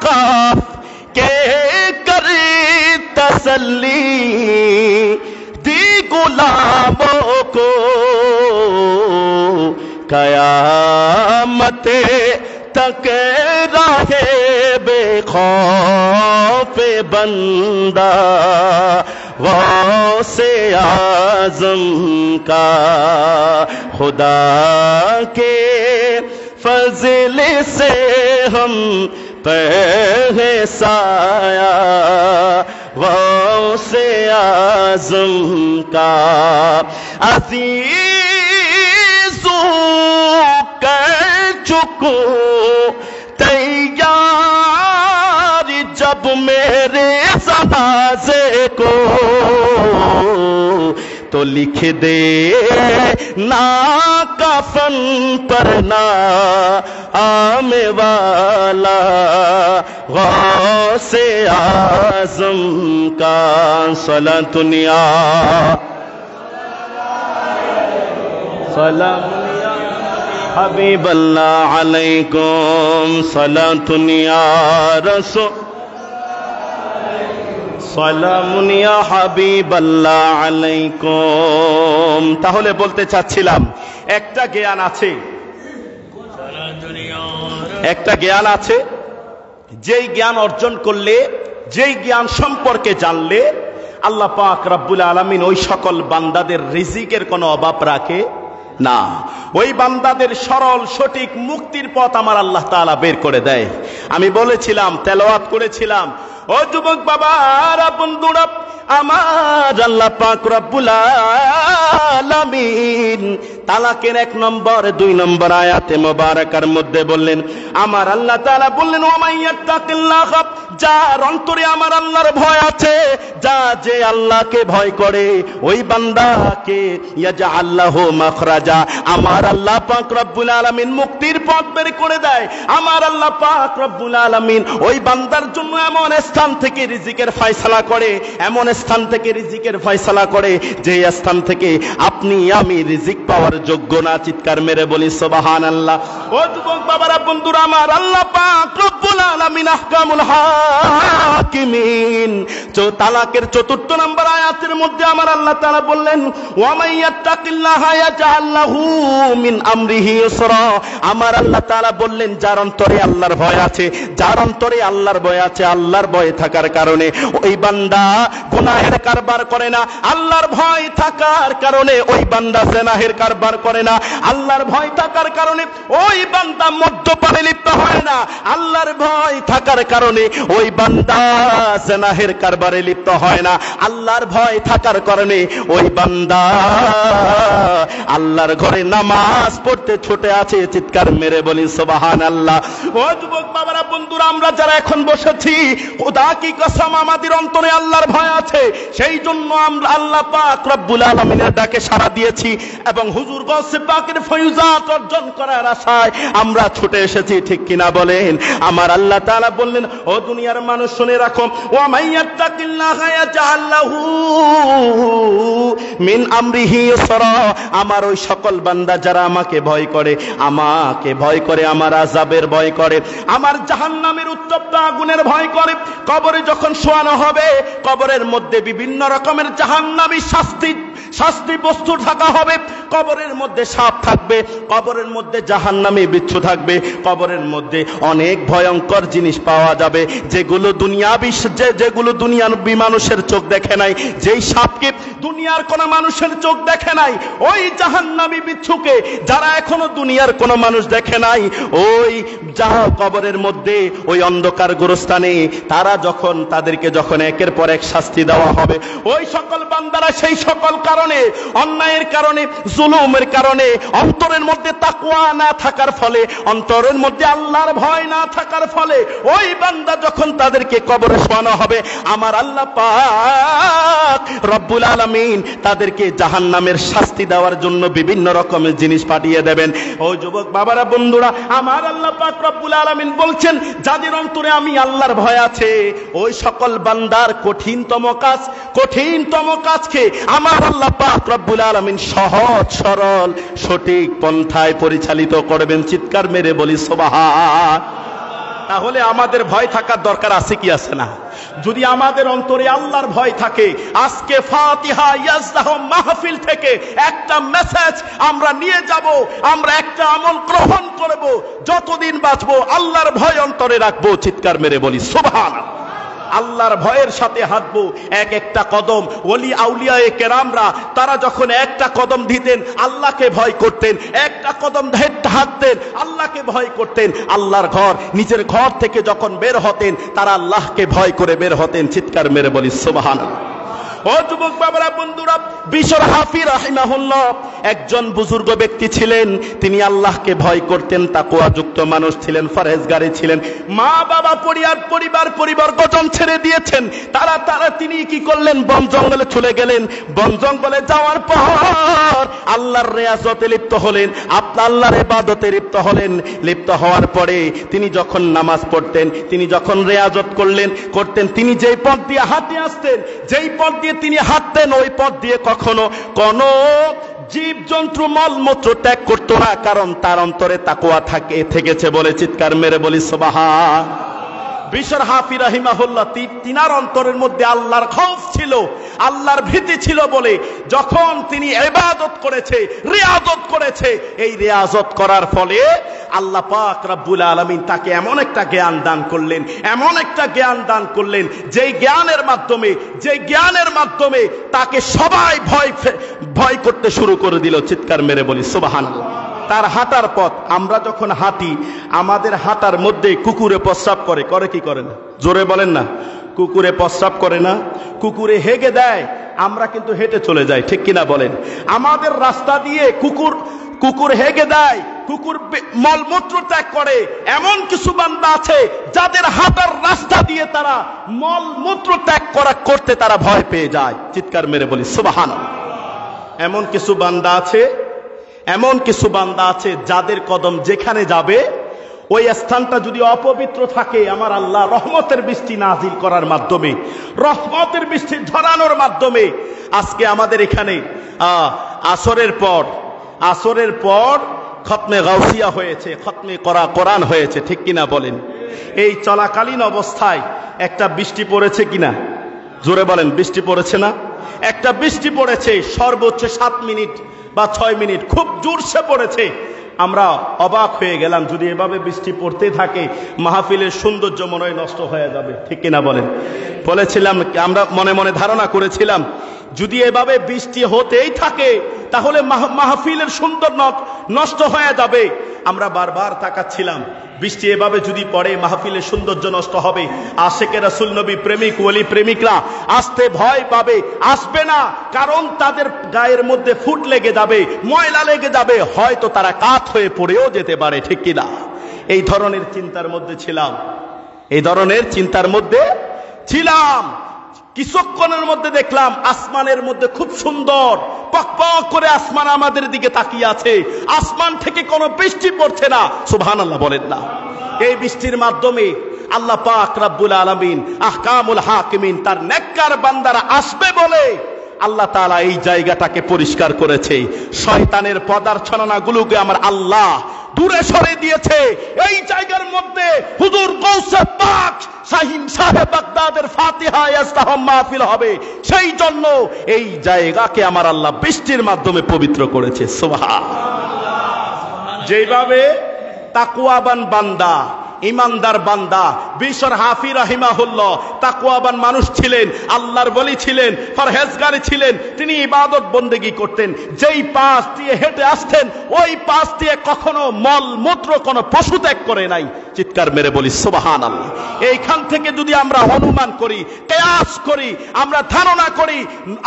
खौफ के कर तसल्ली दी गुलामों को कयामत तक रहे बेखौफ बंदा गौसे आज़म का खुदा के फज़ल से हम पे साया गौसे आज़म का अज़ीज़ू कर चुको तैयार जब मेरे जनाज़े को तो लिख दे ना कफन पर ना आने वाला गौसे आज़म का सलातुनिया सलाम हबीब अल्लाह अलैकुम सलातुनिया रसूल সালামুন ইয়া হাবিবাল্লাহ আলাইকুম। তাহলে বলতে চাচ্ছিলাম একটা জ্ঞান আছে যেই জ্ঞান অর্জন করলে, যেই জ্ঞান সম্পর্কে জানলে আল্লাহ পাক রব্বুল আলামিন ওই সকল বান্দাদের রিজিকের কোনো অভাব রাখে না। ওই বান্দাদের সরল সঠিক মুক্তির পথ আমার আল্লাহ তাআলা বের করে দেয়। আমি বলেছিলাম, তেলাওয়াত করেছিলাম, ও যুবক বাবারা বন্ধুরা, আমার আল্লাহ পাক রব্বুল আলামিন তালাকের 1 নম্বর 2 নম্বর আয়াতে মোবারকার মধ্যে বললেন, আমার আল্লাহ তাআলা বললেন, ওমাইয়াত্তাকিল্লাহ, যার অন্তরে আমার আল্লাহর ভয় আছে, যে আল্লাহকে ভয় করে, ওই বান্দাকে ইয়াজআল লাহু মাখরাজা, আমার আল্লাহ পাক রব্বুল আলামিন মুক্তির পথ বের করে দেয়। আমার আল্লাহ পাক রব্বুল আলামিন ওই বান্দার জন্য এমন স্থান থেকে রিজিকের ফয়সালা করে, এমন স্থান থেকে রিজিকের ফয়সালা করে যে স্থান থেকে আপনি আমি রিজিক পাওয়ার যোগ্য না। চিৎকার মেরে বলি সুবহানাল্লাহ। ও যুবক বাবারা বন্ধুরা, আমার আল্লাহ পাক রব্বুল আলামিন আহকামুল হাকিমিন তালাকের 4 নম্বর আয়াতের মধ্যে আমার আল্লাহ তাআলা বললেন, ওয়া মাইয়াত্তাকিল্লাহা ইয়াজআল লাহু মিন আমরিহি ইউসরা। আমার আল্লাহ তাআলা বললেন, যার অন্তরে আল্লাহর ভয় আছে, যার অন্তরে আল্লাহর ভয় আছে, আল্লাহর ভয় থাকার কারণে ওই বান্দা গুনাহের কারবার করে না। আল্লাহর ভয় থাকার কারণে ওই বান্দা জিনাহের কারবার করে না। আল্লাহর ভয় থাকার কারণে ওই বান্দা মদ্যপানে লিপ্ত হয় না। আল্লাহর ভয় থাকার কারণে ওই বান্দা জিনাহের কারবারে লিপ্ত হয় না। আল্লাহর ভয় থাকার কারণে ওই বান্দা আল্লাহর ঘরে নামাজ পড়তে ছুটে আছে। চিৎকার মেরে বলি সুবহানাল্লাহ। ও যুবক বাবারা বন্ধুরা, আমরা যারা এখন বসেছি, খোদা কি কসম আমাদের অন্তরে আল্লাহর ভয় আছে, সেই জন্য আমরা আল্লাহ পাক রব্বুল আলামিনের ডাকে সাড়া দিয়েছি এবং হুজুর গৌসে পাকের ফয়জাত অর্জন করার আশায় আমরা ছুটে এসেছি। ঠিক কিনা বলেন? আমার আল্লাহ তাআলা বললেন, ও দুনিয়ার মানুষ শুনে রাখো, ওয়া মাইয়াত্তাকিল্লাহা ইয়াজআল লাহু মিন আমরিহি ইউসরা। আমার ওই সকল বান্দা যারা আমাকে ভয় করে, আমাকে ভয় করে, আমার আযাবের ভয় করে, আমার জাহান্নামের উত্তপ্ত আগুনের ভয় করে, কবরে যখন শোয়ানো হবে, কবরের মধ্যে বিভিন্ন রকমের জাহান্নামী শাস্তি বস্তু থাকা হবে। কবরের মধ্যে সাপ থাকবে, কবরের মধ্যে জাহান্নামী বিচ্ছু থাকবে, কবরের মধ্যে অনেক ভয়ঙ্কর জিনিস পাওয়া যাবে যেগুলো দুনিয়ার মানুষের চোখ দেখে নাই। যেই সাপকে দুনিয়ার কোন মানুষের চোখ দেখে নাই, ওই জাহান্নামী বিচ্ছুকে যারা এখনো দুনিয়ার কোন মানুষ দেখে নাই, ওই কবরের মধ্যে ওই অন্ধকার গোরস্থানে তাদেরকে যখন একের পর এক শাস্তি দেওয়া হবে, ওই সকল বান্দারা সেই সকল কারণে, অন্যায়ের কারণে, জুলুমের কারণে, অন্তরের মধ্যে তাকওয়া না থাকার ফলে, অন্তরের মধ্যে আল্লাহর ভয় না থাকার ফলে, ওই বান্দা যখন তাদেরকে কবরে শোয়ানো হবে, আমার আল্লাহ পাক রব্বুল আলামিন তাদেরকে জাহান্নামের শাস্তি দেওয়ার জন্য বিভিন্ন রকমের জিনিস পাঠিয়ে দেবেন। ও যুবক বাবারা বন্ধুরা, আমার আল্লাহ পাক রব্বুল আলামিন বলছেন, যাদের অন্তরে আমি আল্লাহর ভয় আছে, ওই সকল বান্দার কঠিনতম কাজকে আমার আল্লাহ পাক রব্বুল আলামিন সহজ সরল সঠিক পন্থায় পরিচালিত করবেন। চিৎকার মেরে বলি সুবহান। তাহলে আমাদের ভয় থাকার দরকার আছে কি আছে না? যদি আমাদের অন্তরে আল্লাহর ভয় থাকে, আজকে ফাতিহা ইয়াজদাহ মাহফিল থেকে একটা মেসেজ আমরা নিয়ে যাব, আমরা একটা আমল গ্রহণ করব, যতদিন বাঁচবো আল্লাহর ভয় অন্তরে রাখবো। চিৎকার মেরে বলি সুবহানাল্লাহ। আল্লাহর ভয়ের সাথে হাঁটবো। এক একটা কদম ওলি আউলিয়ায়ে কেরামরা তারা যখন একটা কদম দিতেন আল্লাহকে ভয় করতেন, একটা কদম হাঁটতেন আল্লাহকে ভয় করতেন। আল্লাহর ঘর, নিজের ঘর থেকে যখন বের হতেন তারা আল্লাহকে ভয় করে বের হতেন। চিৎকার মেরে বলি সুবহানাল্লাহ। ও যুবক বাবারা, বন্ধুরা, বিশর হাফি রাহিমাহুল্লাহ একজন বুজুর্গ ব্যক্তি ছিলেন। তিনি আল্লাহকে ভয় করতেন, তাকওয়াযুক্ত মানুষ ছিলেন, পরহেজগারী ছিলেন। মা বাবা পরিবারগণ ছেড়ে দিয়েছেন। তিনি কি করলেন? বন জঙ্গলে চলে গেলেন। বন জঙ্গলে যাওয়ার পর আল্লাহর রিয়াজতে লিপ্ত হলেন, আল্লাহর ইবাদতে লিপ্ত হলেন। লিপ্ত হওয়ার পরে তিনি যখন নামাজ পড়তেন, তিনি যখন রিয়াজত করতেন, তিনি যেই পথ দিয়ে হাঁটে আসতেন, যেই পথ দিয়ে তিনি হাঁটতেন, ওই পথ দিয়ে কখনো কোনো জীব জন্তু মলমূত্র ত্যাগ করতো না, কারণ তার অন্তরে তাকওয়া থেকেছে বলে। চিৎকার মেরে বলি সুবহান। বিশর হাফি রাহিমাহুল্লাহ তিনার অন্তরের মধ্যে আল্লাহর খৌফ ছিল, আল্লাহর ভীতি ছিল বলে যখন তিনি ইবাদত করেছে, রিয়াজত করেছে, এই রিয়াজত করার ফলে আল্লাহ পাক রব্বুল আলামিন তাকে এমন একটা জ্ঞান দান করলেন, যেই জ্ঞানের মাধ্যমে তাকে সবাই ভয় করতে শুরু করে দিল। চিৎকার মেরে বলি সুবহানাল্লাহ। তার হাঁটার পথ, আমরা যখন হাঁটি আমাদের হাঁটার মধ্যে কুকুরে প্রস্রাব করে কি করে না? জোরে বলেন না। কুকুরে প্রস্রাব করে না? কুকুরে হেগে দেয়, আমরা কিন্তু হেঁটে চলে যাই, ঠিক কিনা বলেন? আমাদের রাস্তা দিয়ে কুকুর হেগে দেয়, কুকুর মলমূত্র ত্যাগ করে। এমন কিছু বান্দা আছে যাদের হাঁটার রাস্তা দিয়ে তারা মলমূত্র ত্যাগ করতে তারা ভয় পেয়ে যায়। চিৎকার মেরে বলি সুবহানাল্লাহ। এমন কিছু বান্দা আছে যাদের কদম যেখানে যাবে ওই স্থানটা যদি অপবিত্র থাকে, আমার আল্লাহ রহমতের বৃষ্টি নাজিল করার মাধ্যমে, রহমতের বৃষ্টি ঝরানোর মাধ্যমে, আজকে আমাদের এখানে আসরের পর খতমে গাউসিয়া হয়েছে, খতমে কোরআন হয়েছে, ঠিক কিনা বলেন? এই চলাকালীন অবস্থায় একটা বৃষ্টি পড়েছে কিনা? জোরে বলেন। বৃষ্টি পড়েছে না? একটা বৃষ্টি পড়েছে, সর্বোচ্চ 7 মিনিট বা 6 মিনিট, খুব জোরসে পড়েছে। আমরা অবাক হয়ে গেলাম, যদি এভাবে বৃষ্টি পড়তে থাকে মাহফিলের সৌন্দর্য মনে হয় নষ্ট হয়ে যাবে, ঠিক কিনা বলেন? বলেছিলাম, আমরা মনে মনে ধারণা করেছিলাম যদি এভাবে বৃষ্টি হতেই থাকে তাহলে মাহফিলের সুন্দর নষ্ট হয়ে যাবে। আমরা বারবার তাকাচ্ছিলাম, বৃষ্টি এভাবে যদি পড়ে মাহফিলের সৌন্দর্য নষ্ট হবে। আশিকে রাসূল, নবী প্রেমিক, ওলি প্রেমিকরা আসতে ভয় পাবে, আসবে না, কারণ তাদের গায়ের মধ্যে ফুট লেগে যাবে, ময়লা লেগে যাবে, হয়তো তারা কাত হয়ে পড়েও যেতে পারে, ঠিক কিনা? এই ধরনের চিন্তার মধ্যে ছিলাম। কিছুক্ষণের মধ্যে দেখলাম আসমানের মধ্যে খুব সুন্দর পকপক করে আসমান আমাদের দিকে তাকিয়ে আছে, আসমান থেকে কোনো বৃষ্টি পড়ছে না। সুবহানাল্লাহ বলেন না? এই বৃষ্টির মাধ্যমে আল্লাহ পাক রব্বুল আলামিন, আহকামুল হাকিমিন, তার নেককার বান্দারা আসবে বলে আল্লাহ তাআলা এই জায়গাটাকে পরিষ্কার করেছে। শয়তানের পদার্থনাগুলোকে আমার আল্লাহ দূরে সরে দিয়েছে। এই জায়গার মধ্যে হুজুর গৌসে পাক শাহিন সাহেব বাগদাদের ফাতিহা ইস্তাহম মাহফিল হবে, সেই জন্য এই জায়গাকে আমার আল্লাহ বৃষ্টির মাধ্যমে পবিত্র করেছে। সুবহানাল্লাহ। যেভাবে তাকওয়াবান বান্দা, ইমানদার বান্দা বিশর হাফি রাহিমাহুল্লাহ তাকওয়াবান মানুষ ছিলেন, আল্লাহর ওলি ছিলেন, পরহেজগার ছিলেন। তিনি ইবাদত বন্দেগী করতেন। যেই পাশ দিয়ে হেঁটে আসতেন ওই পাশ দিয়ে কখনো মল মূত্র কোনো পশু ত্যাগ করে নাই। চিৎকার মেরে বলি সুবহানাল্লাহ। এইখান থেকে যদি আমরা অনুমান করি, কিয়াস করি, আমরা ধারণা করি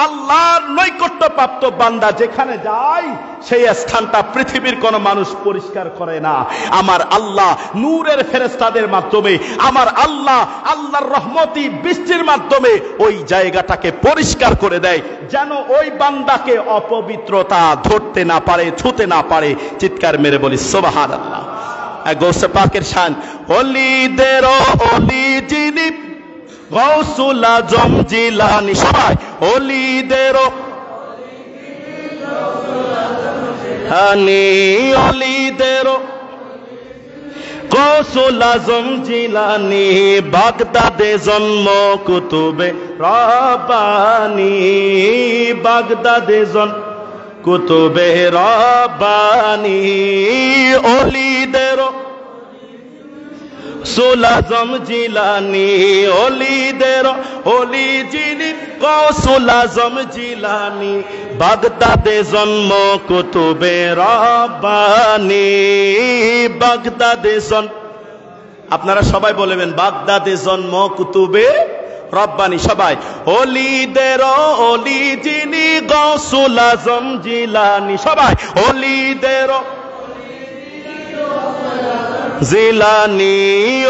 আল্লাহর নৈকট্যপ্রাপ্ত বান্দা যেখানে যায় সেই স্থানটা পৃথিবীর কোনো মানুষ পরিষ্কার করে না। আমার আল্লাহ নূরের ফেরেশতাদের মাধ্যমে, আমার আল্লাহ আল্লাহর রহমতি বৃষ্টির মাধ্যমে ওই জায়গাটাকে পরিষ্কার করে দেয়, যেন ওই বান্দাকে অপবিত্রতা ধরতে না পারে, ছুঁতে না পারে। চিৎকার মেরে বলি সুবহানাল্লাহ। গৌসে পাকের শান, ওলিদের ওলি যিনি গৌসুল আজম জিলানী, সবাই ওলিদের হানি, ওলিদের গৌসুল আজম জিলানি বাগদাদে জন্ম কুতুবে রব্বানি বাগদাদে জন্ম কুতুবে রব্বানি ওলিদের গৌসুল আজম জিলানি ওলিদের ওলি যিনি গৌসুল আজম জিলানি বাগদাদে জন্ম কুতুবে রব্বানি বাগদাদে জন্ম আপনারা সবাই বলবেন বাগদাদে জন্ম কুতুবে রব্বানি সবাই ওলিদের ওলি যিনি গৌসুল আজম জিলানি সবাই ওলিদের জিলানি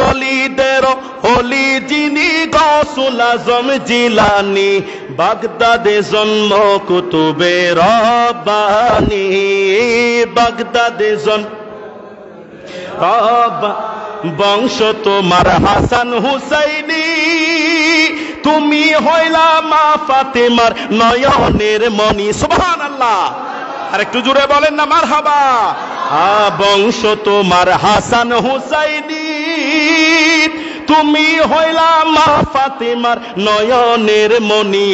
ওলিদের ওলি যিনি গৌসুল আজম জিলানি বাগদাদে জন্ম কুতুবে রব্বানি বাগদাদে জন্ম বংশ তোমার হাসান হুসাইনি তুমি হইলা মা ফাতেমার নয়নের মণি সুবহানাল্লাহ আর একটু জোরে বলেন না মারহাবা বংশ তোমার হাসান হুসাইনি তুমি হইলা মা ফাতেমার নয়নের মণি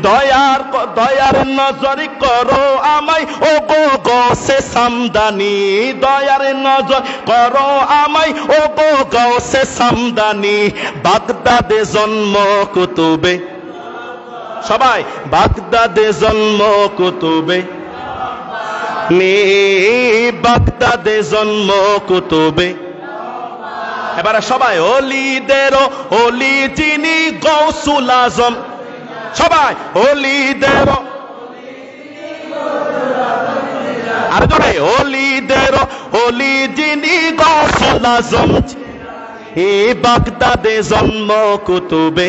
দয়ার নজর করো আমায় ও গো গৌসে সামদানি দয়ার নজর করো আমায় ও গো গৌসে সামদানি বাগদাদে জন্ম কুতুবে সবাই বাগদাদে জন্ম কুতুবে বাগদাদে জন্ম কুতুবে এবারে সবাই ওলিদের ওলি যিনি গৌসুল আজম সবাই ওলিদের আর জোরে ওলিদের ওলি যিনি গৌসুল আজম বাগদাদে জন্ম কুতুবে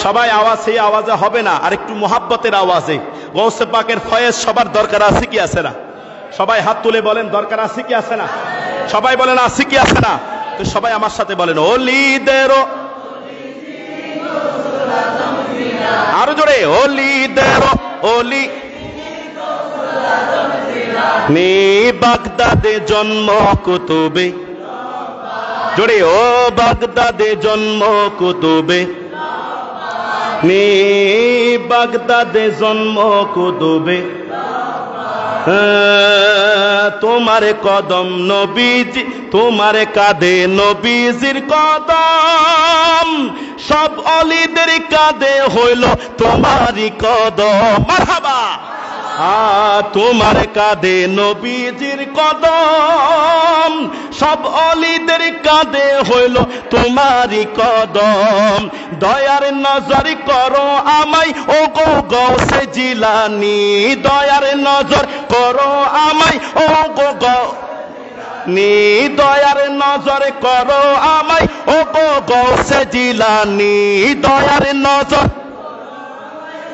সবাই আওয়াজ সেই আওয়াজে হবে না আর একটু মোহাব্বতের আওয়াজে গৌসে পাকের ফয়েজ সবার দরকার আছে কি আছে না সবাই হাত তুলে বলেন দরকার আছে কি আছে না সবাই বলেন আছে কি আছে না তো সবাই আমার সাথে বলেন ওলিদের আরো জোরে ওলিদের ওলি নি বাগদাদে জন্ম কুতুবে জোরে ও বাগদাদে জন্ম কুতুবে নি বাগদাদে জন্ম কুতুবে তোমার কদম নবীজি তোমার কাঁধে নবীজির কদম সব অলিদের কাঁধে হইল তোমারই কদম মারহাবা তোমার কাঁধে নবীজির কদম সব অলিদের কাঁধে হইল তোমারই কদম দয়ার নজর করো আমায় ও গো গৌসে জিলানি দয়ার নজর করো আমায় ও গো নি দয়ার নজর করো আমায় ও গো গৌসে জিলানি দয়ার নজর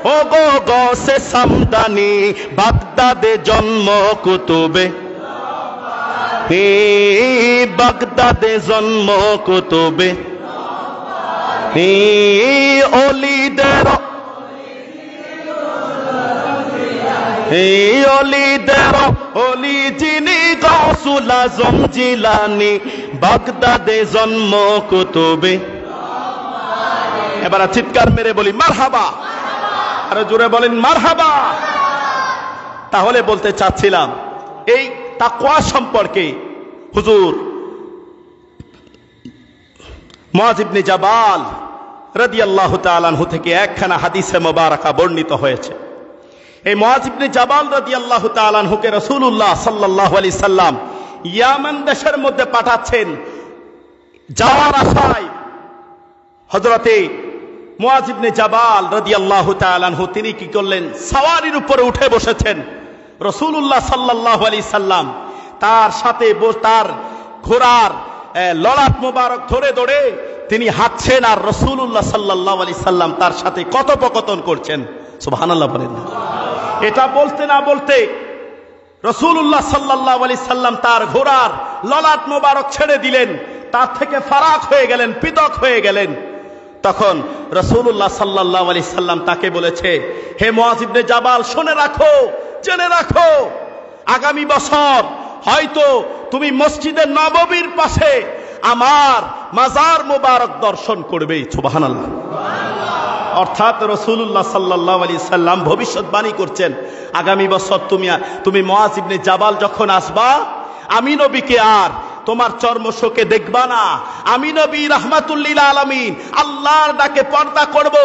ও গো গৌসে সামদানি বাগদাদে জন্ম কুতুবে বাগদাদে জন্ম কুতুবে ওলিদের ওলিদের ওলি যিনি গৌসুল আজম জিলানি বাগদাদে জন্ম কুতুবে এবার চিৎকার মেরে বলি মারহাবা আরে জোরে বলেন মারহাবা তাহলে বলতে চাচ্ছিলাম এই তাকওয়া সম্পর্কে হুজুর মুআয ইবনে জাবাল রাদিয়াল্লাহু তাআলা আনহু থেকে একখানা হাদিসে মুবারাকা বর্ণিত হয়েছে এই মুআয ইবনে জাবাল রাদিয়াল্লাহু তাআলা আনহুকে রাসূলুল্লাহ সাল্লাল্লাহু আলাইহি সাল্লাম ইয়ামান দেশের মধ্যে পাঠাচ্ছেন যাওয়ার আশায় হযরতে মুআয ইবনে জাবাল রাদিয়াল্লাহু তাআলা আনহু তিনি কি করলেন সওয়ারির উপরে উঠে বসেছেন রাসূলুল্লাহ সাল্লাল্লাহু আলাইহি সাল্লাম তার সাথে তার ঘোড়ার ললাট মোবারক ধরে ধরে তিনি হাঁটছেন আর রাসূলুল্লাহ সাল্লাল্লাহু আলাইহি সাল্লাম তার সাথে কথোপকথন করছেন সুবহানাল্লাহ বলেন এটা বলতে না বলতে রাসূলুল্লাহ সাল্লাল্লাহু আলাইহি সাল্লাম তার ঘোড়ার ললাট মোবারক ছেড়ে দিলেন তার থেকে ফারাক হয়ে গেলেন পৃথক হয়ে গেলেন তখন রাসূলুল্লাহ সাল্লাল্লাহু আলাইহি সাল্লাম তাকে বলেছে হে মুআয ইবনে জাবাল শুনে রাখো জেনে রাখো আগামী বছর হয়তো তুমি মসজিদে নববীর পাশে আমার মাজার মুবারক দর্শন করবে। সুবহানাল্লাহ। অর্থাৎ রাসূলুল্লাহ সাল্লাল্লাহু আলাইহি সাল্লাম ভবিষ্যৎবাণী করছেন, আগামী বছর তুমি মুআজ ইবনে জাবাল যখন আসবা, আমি নবীকে আর তোমার চর্মশোকে দেখবা না, আমি নবী রাহমাতুল লিল আলামিন আল্লাহর ডাকে পর্দা করব,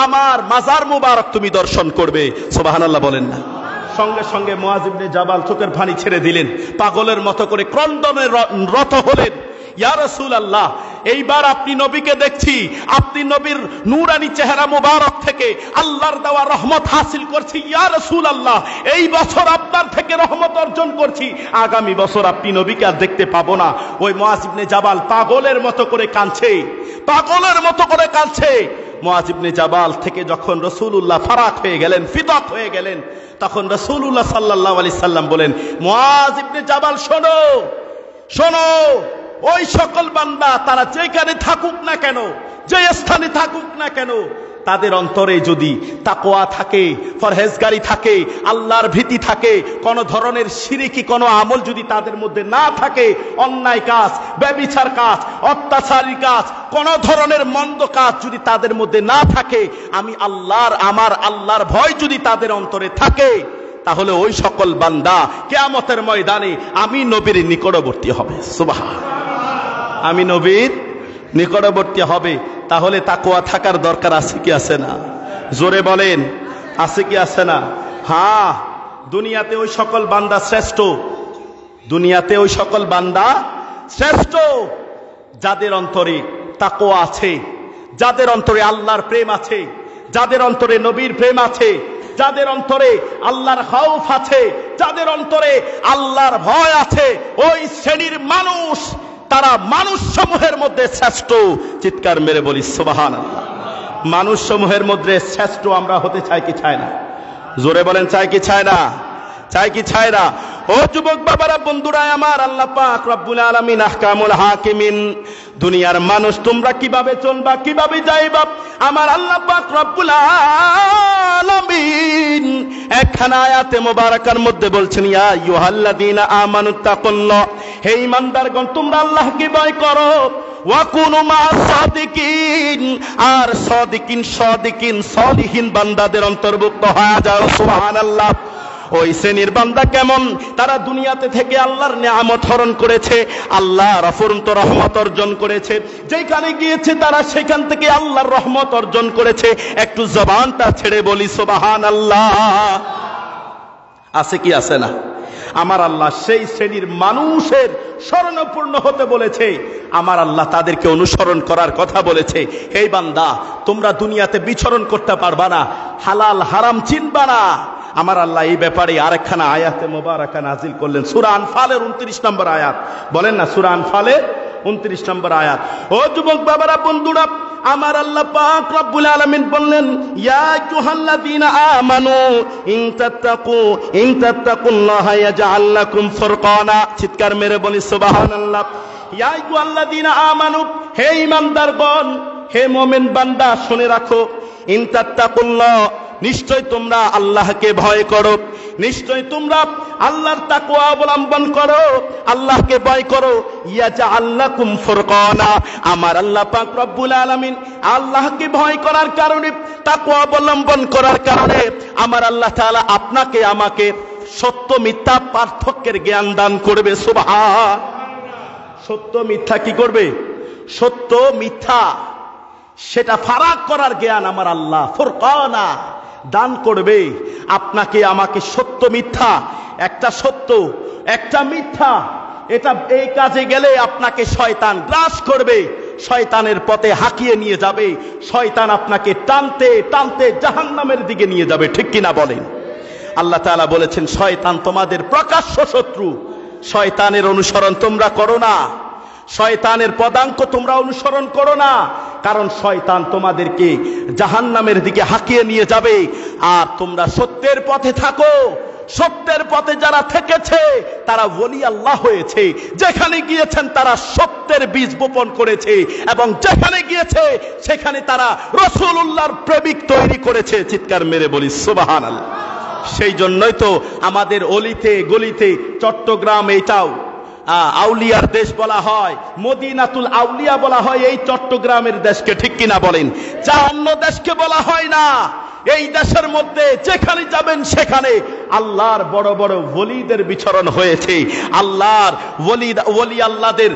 আমার মাজার মুবারক তুমি দর্শন করবে। সুবহানাল্লাহ বলেন না? সঙ্গে সঙ্গে মুআজ ইবনে জাবাল চোখের পানি ছেড়ে দিলেন, পাগলের মতো করে ক্রন্দনে রত হলেন। ইয়া রাসূলুল্লাহ, এইবার আপনি নবীকে দেখছি, আপনি নবীর নূরানি চেহারা মুবারক থেকে আল্লাহর দেওয়া রহমত হাসিল করছি। ইয়া রাসূলুল্লাহ, এই বছর আপনার থেকে রহমত অর্জন করছি, আগামী বছর আপনি নবীকে আর দেখতে পাবো না। ওই মুআজ ইবনে জাবাল পাগলের মতো করে কাঁদছে, পাগলের মতো করে কাঁদছে। মুআজ ইবনে জাবাল থেকে যখন রাসূলুল্লাহ ফারাক হয়ে গেলেন, ফিদক হয়ে গেলেন, তখন রাসূলুল্লাহ সাল্লাল্লাহু আলাইহি সাল্লাম বলেন, মুআজ ইবনে জাবাল শোনো, শোনো, ওই সকল বান্দা তারা যেখানে থাকুক না কেন, যে স্থানে থাকুক না কেন, তাদের অন্তরে যদি তাকওয়া থাকে, পরহেজগারি থাকে, আল্লাহর ভীতি থাকে, কোন ধরনের শিরকি কোন আমল যদি তাদের মধ্যে না থাকে, অন্যায় কাজ, ব্যভিচার কাজ, অত্যাচারী কাজ, কোন ধরনের মন্দ কাজ যদি তাদের মধ্যে না থাকে, আমার আল্লাহর ভয় যদি তাদের অন্তরে থাকে, তাহলে ওই সকল বান্দা কিয়ামতের ময়দানে আমি নবীর নিকটবর্তী হবে। সুবহান, আমি নবীর নিকটবর্তী হবে। তাহলে তাকওয়া থাকার দরকার আছে কি আছে না? জোরে বলেন, আছে কি আছে না? হ্যাঁ, দুনিয়াতে ওই সকল বান্দা শ্রেষ্ঠ, দুনিয়াতে ওই সকল বান্দা শ্রেষ্ঠ যাদের অন্তরে তাকওয়া আছে, যাদের অন্তরে আল্লাহর প্রেম আছে, যাদের অন্তরে নবীর প্রেম আছে, যাদের অন্তরে আল্লাহর খাউফ আছে, যাদের অন্তরে আল্লাহর ভয় আছে, ওই শ্রেণীর মানুষ, তারা মানুষ সমূহের মধ্যে শ্রেষ্ঠ। চিৎকার মেরে বলি সুবহানাল্লাহ। মানুষ সমূহের মধ্যে শ্রেষ্ঠ আমরা হতে চাই কি চাই না? জোরে বলেন, চাই কি চাই না? চাই কি চাই না? ও যুবক বাবারা, বন্ধুরা আমার, আল্লাহ পাক রব্বুল আলামিন আহকামুল হাকিমিন, দুনিয়ার মানুষ তোমরা কিভাবে চলবা, কিভাবে যাইবা, আমার আল্লাহ পাক রব্বুল আলামিন একখানা আয়াতে মুবারাকার মধ্যে বলছেন, ইয়া আইয়ুহাল্লাযীনা আমানুত্তাকুল্লাহ, হে ঈমানদারগণ তোমরা আল্লাহকে ভয় করো, ওয়া কুনু মা'আস সাদিকিন, আর সাদিকিন সলিহিন বান্দাদের অন্তর্ভুক্ত হয়ে যাও। সুবহানাল্লাহ। ওই শ্রেণীর বান্দা কেমন? তারা দুনিয়াতে থেকে আল্লাহর নিয়ামত হরণ করেছে, আল্লাহর অফুরন্ত রহমত অর্জন করেছে, যেখানে গিয়েছে তারা সেখান থেকে আল্লাহর রহমত অর্জন করেছে। একটু জবানটা ছেড়ে বলি সুবহানাল্লাহ। আছে কি আছে না? আমার আল্লাহ সেই শ্রেণীর মানুষের শরণাপন্ন হতে বলেছে, আমার আল্লাহ তাদেরকে অনুসরণ করার কথা বলেছে। হে বান্দা, তোমরা দুনিয়াতে বিচরণ করতে পারবা না, হালাল হারাম চিনবা না। আমার আল্লাহ এই ব্যাপারে আরেকখানা আয়াতে মুবারাকা নাজিল করলেন, সূরা আনফালের 29 নম্বর আয়াত। বলেন না, সূরা আনফালের 29 নম্বর আয়াত। ও যুবক বাবারা, বন্ধুরা, আমার আল্লাহ পাক রব্বুল আলামিন বললেন, ইয়া আইয়ুহাল্লাযীনা আমানু ইন তাত্তাকুল্লাহা ইয়াজআল লাকুম ফুরকানা। চিৎকার মেরে বলি সুবহানাল্লাহ। ইয়া আইয়ুহাল্লাযীনা আমানু, হে ঈমানদারগণ, হে মুমিন বান্দা, শুনে রাখো, ইন তাত্তাকুল্লাহ, নিশ্চয় তোমরা আল্লাহকে ভয় করো, নিশ্চয় তোমরা আল্লাহর তাকওয়া অবলম্বন করো, আল্লাহকে ভয় করো, ইয়াজআল লাকুম ফুরকানা। আমার আল্লাহ পাক রব্বুল আলামিন আল্লাহকে ভয় করার কারণে, তাকওয়া অবলম্বন করার কারণে আমার আল্লাহ তাআলা আপনাকে আমাকে সত্য মিথ্যা পার্থক্যের জ্ঞান দান করবে। সুবহান। সত্য মিথ্যা কি করবে? সত্য মিথ্যা সেটা ফারাক করার জ্ঞান আমার আল্লাহ ফুরকানা দান করবে। আপনাকে আমাকে সত্য মিথ্যা, একটা সত্য একটা মিথ্যা, এটা এই কাজে গেলে আপনাকে শয়তান গ্রাস করবে, শয়তানের পথে হাঁকিয়ে নিয়ে যাবে, শয়তান আপনাকে টানতে টানতে জাহান্নামের দিকে নিয়ে যাবে। ঠিক কিনা বলেন? আল্লাহ তাআলা বলেছেন, শয়তান তোমাদের প্রকাশ্য শত্রু, শয়তানের অনুসরণ তোমরা করো না, শয়তানের পদাঙ্ক তোমরা অনুসরণ করো না, কারণ শয়তান তোমাদেরকে জাহান্নামের দিকে হাঁকিয়ে নিয়ে যাবে। আর তোমরা সত্যের পথে থাকো। সত্যের পথে যারা থেকেছে তারা ওলি আল্লাহ হয়েছে, যেখানে গিয়েছেন তারা সত্যের বীজ বপন করেছে, এবং যেখানে গিয়েছে সেখানে তারা রাসূলুল্লাহর প্রেমিক তৈরি করেছে। চিৎকার মেরে বলি সুবহানাল্লাহ। সেই জন্যই তো আমাদের অলিতে গলিতে চট্টগ্রাম এটাও আউলিয়ার দেশ বলা হয়, মদিনাতুল আউলিয়া বলা হয় এই চট্টগ্রামের দেশকে, ঠিক কিনা বলেন? যা অন্য দেশকে বলা হয় না। এই দেশের মধ্যে যেখানে যাবেন সেখানে আল্লাহর বড় বড় ওলিদের বিচরণ হয়েছে, আল্লাহর ওলি আল্লাহদের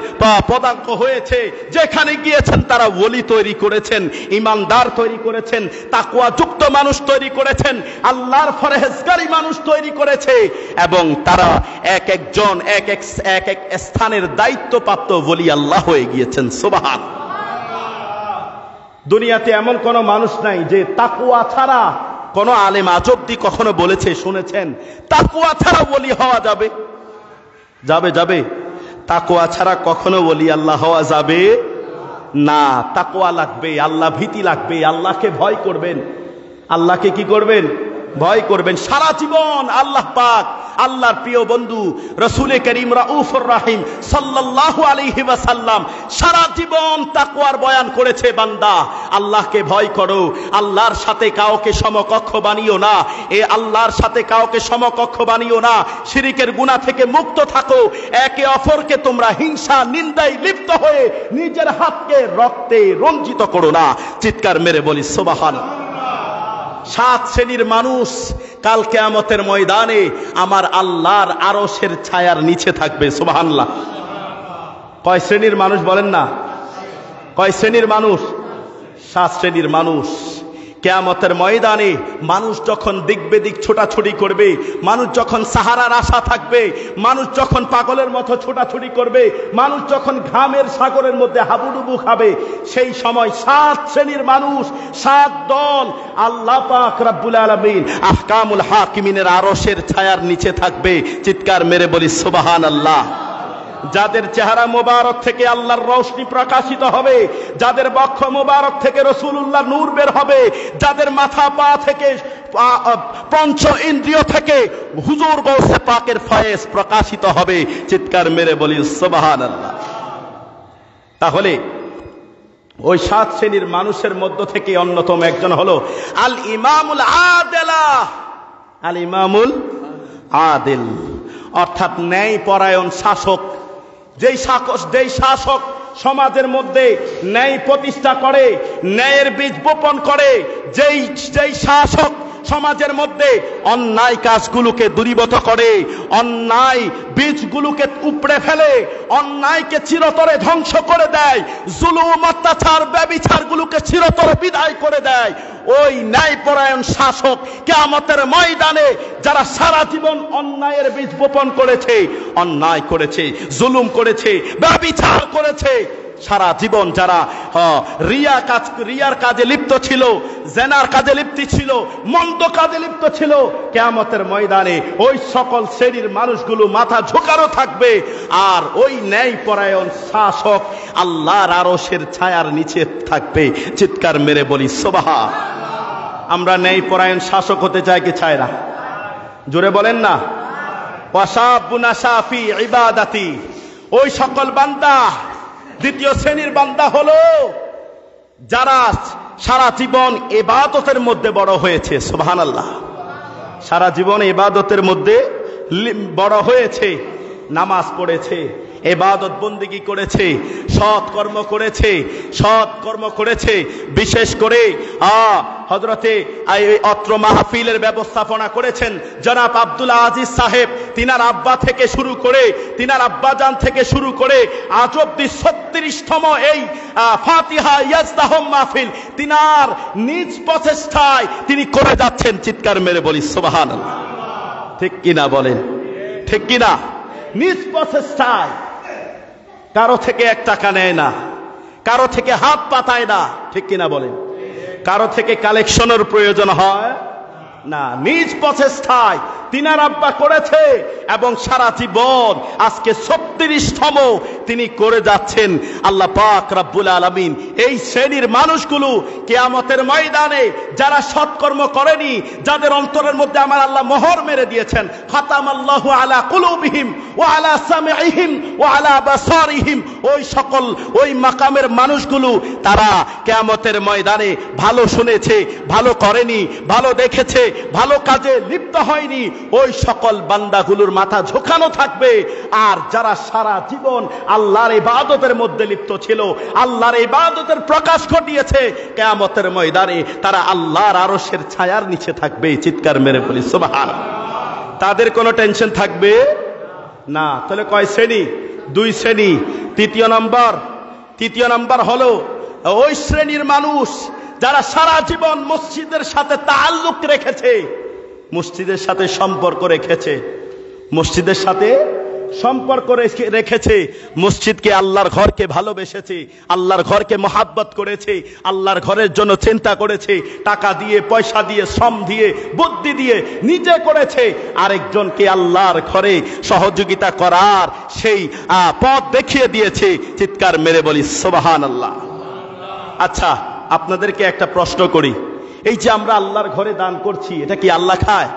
পদাঙ্ক হয়েছে। যেখানে গিয়েছেন তারা ওলি তৈরি করেছেন, ইমানদার তৈরি করেছেন, তাকওয়া যুক্ত মানুষ তৈরি করেছেন, আল্লাহর ফরহেজগারী মানুষ তৈরি করেছে, এবং তারা এক একজন এক এক স্থানের দায়িত্বপ্রাপ্ত ওলি আল্লাহ হয়ে গিয়েছেন। সুবহানাল্লাহ। দুনিয়াতে এমন কোন মানুষ নাই যে তাকওয়া ছাড়া, কোন আলেম আজ অব্দি কখনো বলেছে শুনেছেন তাকওয়া ছাড়া ওলি হওয়া যাবে? যাবে? তাকওয়া ছাড়া কখনো ওলি আল্লাহ হওয়া যাবে না। তাকওয়া লাগবে, আল্লাহ ভীতি লাগবে, আল্লাহকে ভয় করবেন। আল্লাহকে কি করবেন? ভয় করবেন। সারা জীবন আল্লাহ পাক আল্লাহর প্রিয় বন্ধু রাসূল করিম রাউফুর রহিম সাল্লাল্লাহু আলাইহি ওয়াসাল্লাম সারা জীবন তাকওয়ার বয়ান করেছে, বান্দা আল্লাহকে ভয় করো, আল্লাহর সাথে কাউকে সমকক্ষ বানিও না, এ আল্লাহর সাথে কাউকে সমকক্ষ বানিও না, শিরকের গুনাহ থেকে মুক্ত থাকো, একে অপরকে তোমরা হিংসা নিন্দায় লিপ্ত হয়ে নিজের হাতকে রক্তে রঞ্জিত করো না। চিৎকার মেরে বলি সুবহানাল্লাহ। 7 শ্রেণীর মানুষ কাল কিয়ামতের ময়দানে আমার আল্লাহর আরশের ছায়ার নিচে থাকবে। সুবহানাল্লাহ। কয় শ্রেণীর মানুষ বলেন না? কয় শ্রেণীর মানুষ? 7 শ্রেণীর মানুষ। কিয়ামতের ময়দানে মানুষ যখন দিক বেদিক ছোটাছুটি করবে, মানুষ যখন সাহারার আশা থাকবে, মানুষ যখন পাগলের মতো ছোটাছুটি করবে, মানুষ যখন ঘামের সাগরের মধ্যে হাবুডুবু খাবে, সেই সময় 7 শ্রেণীর মানুষ, 7 দল আল্লাহ পাক রব্বুল আলামিন আহকামুল হাকিমিনের আরশের ছায়ার নিচে থাকবে। চিৎকার মেরে বলি সুবহানাল্লাহ। যাদের চেহারা মোবারক থেকে আল্লাহর রৌশনি প্রকাশিত হবে, যাদের বক্ষ মোবারক থেকে রাসূলুল্লাহ নূর বের হবে, যাদের মাথা পা থেকে পঞ্চ ইন্দ্রিয় থেকে হুজুর গৌসে পাকের ফয়েজ প্রকাশিত হবে। চিৎকার মেরে বলি সুবহানাল্লাহ। তাহলে ওই 7 শ্রেণীর মানুষের মধ্য থেকে অন্যতম একজন হলো আল ইমামুল আদিলা। আল ইমামুল আদিল অর্থাৎ ন্যায় পরায়ণ শাসক। যেই শাসক সমাজের মধ্যে ন্যায় প্রতিষ্ঠা করে, ন্যায়ের বীজ বপন করে, যেই শাসক সমাজের মধ্যে অন্যায় কাজগুলোকে দূরীভূত করে, অন্যায় বীজগুলোকে উপড়ে ফেলে, অন্যায়কে চিরতরে ধ্বংস করে দেয়, জুলুম অত্যাচার ব্যভিচারগুলোকে চিরতরে বিদায় করে দেয়, ওই ন্যায়পরায়ণ শাসক কিয়ামতের ময়দানে যারা সারা জীবন অন্যায়ের বীজ বপন করেছে, অন্যায় করেছে, জুলুম করেছে, ব্যভিচার করেছে, সারা জীবন যারা রিয়ার কাজে লিপ্ত ছিল, জেনার কাজে লিপ্ত ছিল, মন্দ কাজে লিপ্ত ছিল, কিয়ামতের ময়দানে ওই সকল শ্রেণীর মানুষগুলো মাথা ঝোঁকানো থাকবে। আর ওই ন্যায়পরায়ণ শাসক আল্লাহর আরশের ছায়ার নিচে থাকবে। চিৎকার মেরে বলি সুবহান। আমরা ন্যায়পরায়ণ শাসক হতে চাই কি চাই না? জোরে বলেন না। ওয়াশাবুন আশাফি ইবাদাতি, ওই সকল বান্দা, দ্বিতীয় শ্রেণীর বান্দা হলো যারা সারা জীবন ইবাদতের মধ্যে বড় হয়েছে। সুবহানাল্লাহ। সারা জীবন ইবাদতের মধ্যে বড় হয়েছে, নামাজ পড়েছে, ইবাদত বন্দেগী করেছে, সৎ কর্ম করেছে। বিশেষ করে হযরতে অত্র মাহফিলের ব্যবস্থাপনা করেছেন জনাব আব্দুল আজিজ সাহেব। তিনার আব্বা থেকে শুরু করে, তিনার আব্বাজান থেকে শুরু করে আজ অব্দি 36তম এই ফাতিহা ইয়াজদাহুম মাহফিল তিনার নিজ প্রচেষ্টায় তিনি করে যাচ্ছেন। চিৎকার মেরে বলি সুবহানাল্লাহ। ঠিক কিনা বলেন? ঠিক কিনা? নিজ প্রচেষ্টায়, কারো থেকে 1 টাকা নেয় না, কারো থেকে হাত পাতায় না। ঠিক কিনা বলেন? কারো থেকে কালেকশনের প্রয়োজন হয় না, নিজ প্রচেষ্টায় তিনার আব্বা করেছে এবং সারা জীবন আজকে 36তম তিনি করে যাচ্ছেন। আল্লাহ পাক রব্বুল আলামিন এই শ্রেণীর মানুষগুলো কিয়ামতের ময়দানে যারা সৎকর্ম করেনি, যাদের অন্তরের মধ্যে আমার আল্লাহ মোহর মেরে দিয়েছেন, খাতামাল্লাহু আলা কুলুবিহিম ওয়া আলা সামিইহিম ওয়া আলা বাসারিহিম, ওই সকল ওই মাকামের মানুষগুলো তারা কিয়ামতের ময়দানে ভালো শুনেছে, ভালো করেনি, ভালো দেখেছে, ভালো কাজে লিপ্ত হয়নি, ওই সকল বান্দাগুলোর মাথা ঝোঁকানো থাকবে। আর যারা সারা জীবন আল্লাহর ইবাদতের মধ্যে লিপ্ত ছিল, আল্লাহর ইবাদতের প্রকাশ ঘটিয়েছে, কিয়ামতের ময়দানে তারা আল্লাহর আরশের ছায়ার নিচে থাকবে। চিৎকার মেরে বলি সুবহানাল্লাহ। তাদের কোনো টেনশন থাকবে না। তাহলে কয় শ্রেণী? 2 শ্রেণী। তৃতীয় নাম্বার হলো ওই শ্রেণীর মানুষ যারা সারা জীবন মসজিদের সাথে তাআল্লুক রেখেছে, মসজিদের সাথে সম্পর্ক রেখেছে, মসজিদের সাথে সম্পর্ক রেখেছে, মসজিদকে আল্লাহর ঘরকে ভালোবেসেছে, আল্লাহর ঘরকে মহাব্বত করেছে, আল্লাহর ঘরের জন্য চিন্তা করেছে, টাকা দিয়ে, পয়সা দিয়ে, শ্রম দিয়ে, বুদ্ধি দিয়ে নিজে করেছে, আরেকজনকে আল্লাহর ঘরে সহযোগিতা করার সেই পথ দেখিয়ে দিয়েছে। চিৎকার মেরে বলি সুবহানাল্লাহ। আচ্ছা, আপনাদেরকে একটা প্রশ্ন করি, এই যে আমরা আল্লাহর ঘরে দান করছি, এটা কি আল্লাহ খায়?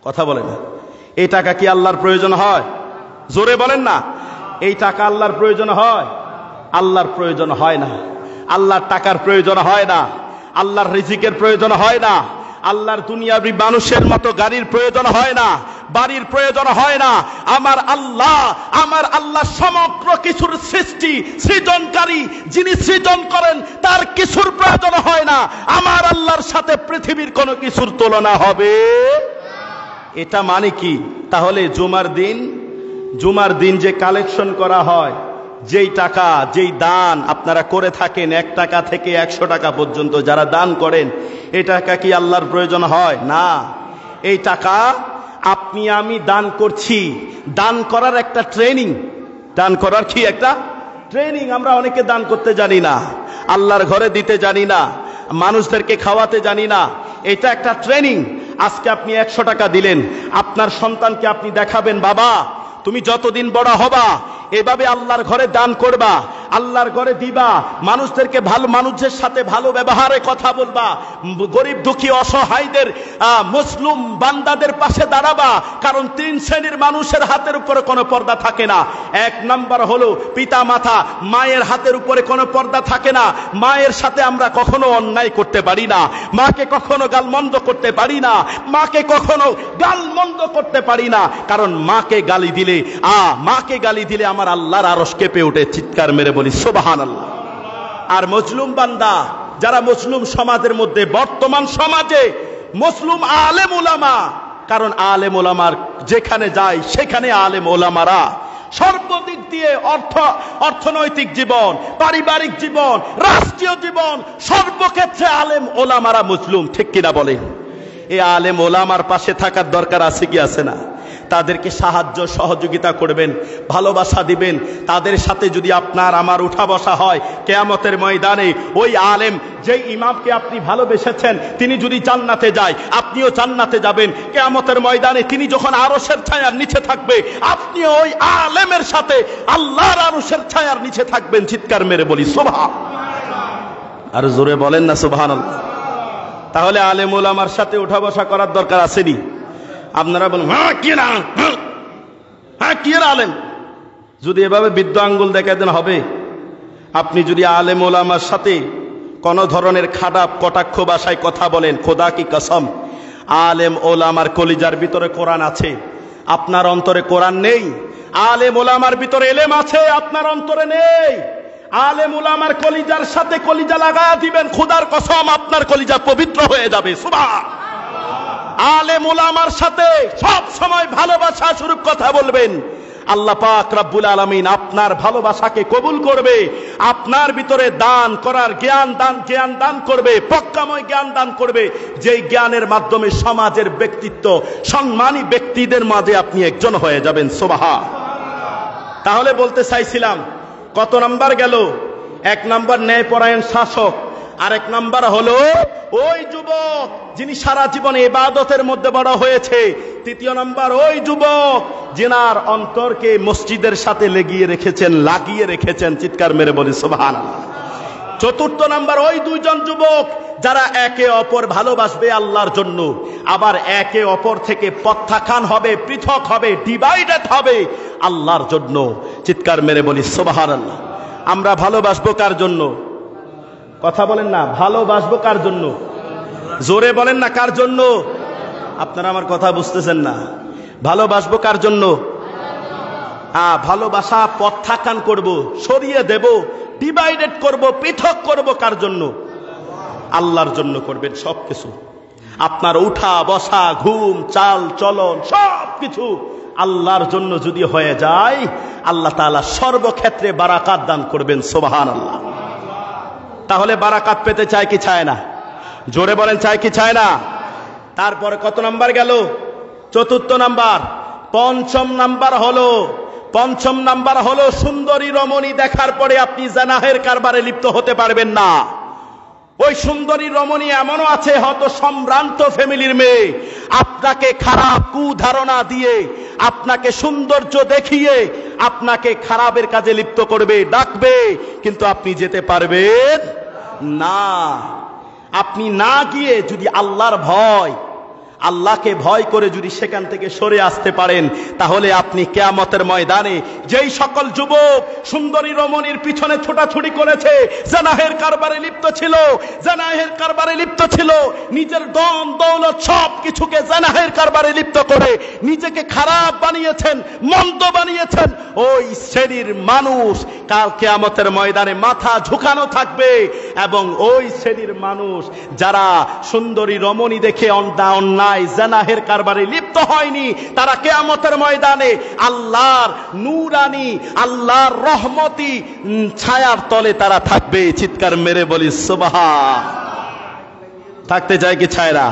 কথা বলে না। এই টাকা কি আল্লাহর প্রয়োজন হয়? জোরে বলেন না। এই টাকা আল্লাহর প্রয়োজন হয়? আল্লাহর প্রয়োজন হয় না। আল্লাহর টাকার প্রয়োজন হয় না, আল্লাহর রিজিকের প্রয়োজন হয় না, আল্লাহর দুনিয়াবি মানুষের মতো গাড়ির প্রয়োজন হয় না, বাড়ির প্রয়োজন হয় না। আমার আল্লাহ সমগ্র কিছুর সৃষ্টি, সৃজনকারী, যিনি সৃজন করেন তার কিছুর প্রয়োজন হয় না। আমার আল্লাহর সাথে পৃথিবীর কোনো কিছুর তুলনা হবে? এটা মানে কি? তাহলে জুমার দিন যে কালেকশন করা হয়, যেই টাকা, যেই দান আপনারা করে থাকেন, 1 টাকা থেকে 100 টাকা পর্যন্ত যারা দান করেন, এই টাকা কি আল্লাহর প্রয়োজন হয়? না। এই টাকা আপনি আমি দান করছি, দান করার একটা ট্রেনিং, দান করার কি একটা ট্রেনিং। আমরা অনেকে দান করতে জানি না, আল্লাহর ঘরে দিতে জানি না, মানুষদেরকে খাওয়াতে জানি না। এটা একটা ট্রেনিং। আজকে আপনি 100 টাকা দিলেন, আপনার সন্তানকে আপনি দেখাবেন, বাবা তুমি যতদিন বড় হবা এভাবে আল্লাহর ঘরে দান করবা, আল্লাহর ঘরে দিবা, মানুষদেরকে ভালো, মানুষের সাথে ভালো ব্যবহারে কথা বলবা, গরিব দুঃখী অসহায়দের, মুসলিম বান্দাদের পাশে দাঁড়াবা। কারণ 3 শ্রেণীর মানুষের হাতের উপরে কোনো পর্দা থাকে না। 1 নাম্বার হলো পিতা মাতা, মায়ের হাতের উপরে কোনো পর্দা থাকে না। মায়ের সাথে আমরা কখনো অন্যায় করতে পারি না, মাকে কখনো গালমন্দ করতে পারি না, মাকে কখনো গালমন্দ করতে পারি না। কারণ মাকে গালি দিলে আমার আল্লাহর আরশ কেঁপে ওঠে। চিৎকার মেরে বলি সুবহানাল্লাহ। আর মজলুম বান্দা, যারা মুসলিম সমাজের মধ্যে, বর্তমান সমাজে মুসলিম আলেম ওলামা, কারণ আলেম ওলামার যেখানে যায় সেখানে আলেম ওলামারা সর্বদিক দিয়ে অর্থনৈতিক জীবন, পারিবারিক জীবন, রাষ্ট্রীয় জীবন, সর্বক্ষেত্রে আলেম ওলামারা মুসলিম। ঠিক কিনা বলেন? এই আলেম ওলামার পাশে থাকার দরকার আছে কি আছে না? তাদেরকে সাহায্য সহযোগিতা করবেন, ভালোবাসা দিবেন। তাদের সাথে যদি আপনার আমার উঠা বসা হয়, কিয়ামতের ময়দানে ওই আলেম, যেই ইমামকে আপনি ভালোবেসেছেন, তিনি যদি জান্নাতে যায়, আপনিও জান্নাতে যাবেন। কিয়ামতের ময়দানে তিনি যখন আরশের ছায়ার নিচে থাকবে, আপনিও ওই আলেমের সাথে আল্লাহর আরশের ছায়ার নিচে থাকবেন। চিৎকার মেরে বলি সুবহানাল্লাহ। আর জোরে বলেন না সুবহানাল্লাহ। তাহলে আলেম ওলামার সাথে উঠা বসা করার দরকার আসেনি? আপনারা বলেন কি আলেম? যদি এভাবে বিদ্য আঙ্গুল দেখা দেন হবে? আপনি যদি আলেম ওলামার সাথে কোন ধরনের খারাপ কটাক্ষ ভাষায় কথা বলেন, খোদা কি কসম, আলেম ওলামার কলিজার ভিতরে কোরআন আছে, আপনার অন্তরে কোরআন নেই। আলেম ওলামার ভিতরে এলেম আছে, আপনার অন্তরে নেই। আলেম ওলামার কলিজার সাথে কলিজা লাগায়া দিবেন, খোদার কসম আপনার কলিজা পবিত্র হয়ে যাবে। সুবহানাল্লাহ। আলেম ওলামার সাথে সব সময় ভালোবাসা স্বরূপ কথা বলবেন। আল্লাহ পাক রব্বুল আলামিন আপনার ভালোবাসাকে কবুল করবে, আপনার ভিতরে দান করার জ্ঞান দান করবে, প্রজ্ঞাময় জ্ঞান দান করবে, যেই জ্ঞানের মাধ্যমে সমাজের ব্যক্তিত্ব, সম্মানী ব্যক্তিদের মাঝে আপনি একজন হয়ে যাবেন। সুবহানাল্লাহ। তাহলে বলতে চাইছিলাম, কত নাম্বার গেল? 1 নাম্বার ন্যায়পরায়ণ শাসক, আরেক নাম্বার হলো ওই যুবক যিনি সারা জীবনে ইবাদতের মধ্যে বড় হয়েছে। তৃতীয় নাম্বার ওই যুবক যিনার অন্তরকে মসজিদের সাথে লাগিয়ে রেখেছেন। চিৎকার মেরে বলি সুবহানাল্লাহ। চতুর্থ নাম্বার ওই দুইজন যুবক যারা একে অপর ভালোবাসবে আল্লাহর জন্য, আবার একে অপর থেকে প্রত্যাখ্যান হবে, পৃথক হবে, ডিভাইডেড হবে আল্লাহর জন্য। চিৎকার মেরে বলি সুবহানাল্লাহ। আমরা ভালোবাসবো কার জন্য? কথা বলেন না, ভালোবাসবো কার জন্য? জোরে বলেন না, কার জন্য? আপনারা আমার কথা বুঝতেছেন না। ভালোবাসবো কার জন্য? ভালোবাসা প্রত্যাখ্যান করব, সরিয়ে দেব, ডিভাইডেড করব, পৃথক করব কার জন্য? আল্লাহর জন্য করবেন সবকিছু। আপনার উঠা বসা, ঘুম, চাল চলন সবকিছু আল্লাহর জন্য যদি হয়ে যায়, আল্লাহ তাআলা সর্বক্ষেত্রে বারাকাত দান করবেন। সুবহানাল্লাহ। তাহলে বারাকাত পেতে চায় কি চায় না? জোরে বলেন, চায় কি চায় না? তারপরে কত নাম্বার গেল? চতুর্থ নাম্বার। পঞ্চম নাম্বার হলো সুন্দরী রমণী দেখার পরে আপনি জানাহের কারবারে লিপ্ত হতে পারবেন না। ওই সুন্দরী রমণী এমনও আছে, হয়তো সম্ভ্রান্ত ফ্যামিলির মেয়ে, আপনাকে খারাপ কুধারণা দিয়ে, আপনাকে সৌন্দর্য দেখিয়ে আপনাকে খারাপের কাজে লিপ্ত করবে, ডাকবে, কিন্তু আপনি যেতে পারবেন না। আপনি না গিয়ে যদি আল্লাহকে ভয় করে যদি সেখান থেকে সরে আসতে পারেন, তাহলে আপনি কিয়ামতের ময়দানে যেই সকল যুবক সুন্দরী রমণীর পিছনে ছোটাছুটি করেছে, জানাহের কারবারে লিপ্ত ছিল, নিজের ধন দৌলত সব কিছুকে জানাহের কারবারে লিপ্ত করে নিজেকে খারাপ বানিয়েছেন, মন্দ বানিয়েছেন, ওই শ্রেণীর মানুষ কাল কিয়ামতের ময়দানে মাথা ঝুঁকানো থাকবে। এবং ওই শ্রেণীর মানুষ যারা সুন্দরী রমণী দেখে অন্যায় জানাহের কারবারে লিপ্ত হয়নি, তারা কিয়ামতের ময়দানে আল্লাহর নূরানি, আল্লাহর রহমতি ছায়ার তলে তারা থাকবে। চিৎকার মেরে বলি সুবহান। থাকতে চায় কি চায় না?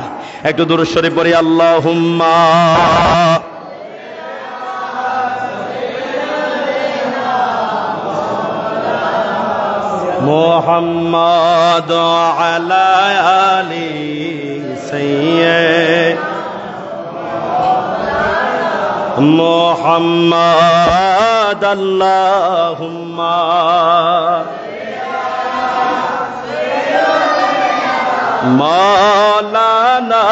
একটু দুরূদ শরীফ পড়ি। আল্লাহুম্মা মুহাম্মাদ আলা আলি সাইয়্যিদ মুহাম্মাদ আল্লাহুম্মা মাওলানা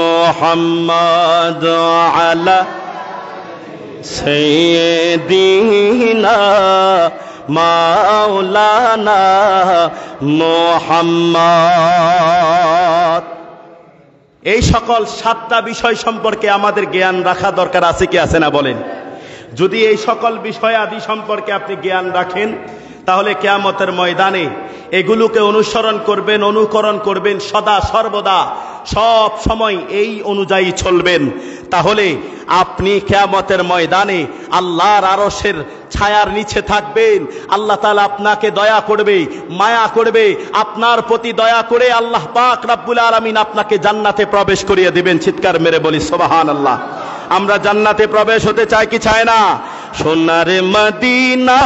মুহাম্মাদ আলা সাইয়্যিদিনা মাওলানা মুহাম্মদ। এই সকল 7টা বিষয় সম্পর্কে আমাদের জ্ঞান রাখা দরকার আছে কি আছে না বলেন? যদি এই সকল বিষয় আদি সম্পর্কে আপনি জ্ঞান রাখেন, তাহলে কিয়ামতের ময়দানে এগুলোকে অনুসরণ করবেন, অনুকরণ করবেন, সদা সর্বদা সব সময় এই অনুযায়ী চলবেন। তাহলে আপনি কিয়ামতের ময়দানে আল্লাহর আরশের ছায়ার নিচে থাকবেন। আল্লাহ তাআলা আপনাকে দয়া করবে, মায়া করবে, আপনার প্রতি দয়া করে আল্লাহ পাক রব্বুল আলামিন আপনাকে জান্নাতে প্রবেশ করিয়ে দিবেন। চিৎকার মেরে বলি সুবহানাল্লাহ। আমরা জান্নাতে প্রবেশ হতে চাই কি চাই না? সোনার মদিনা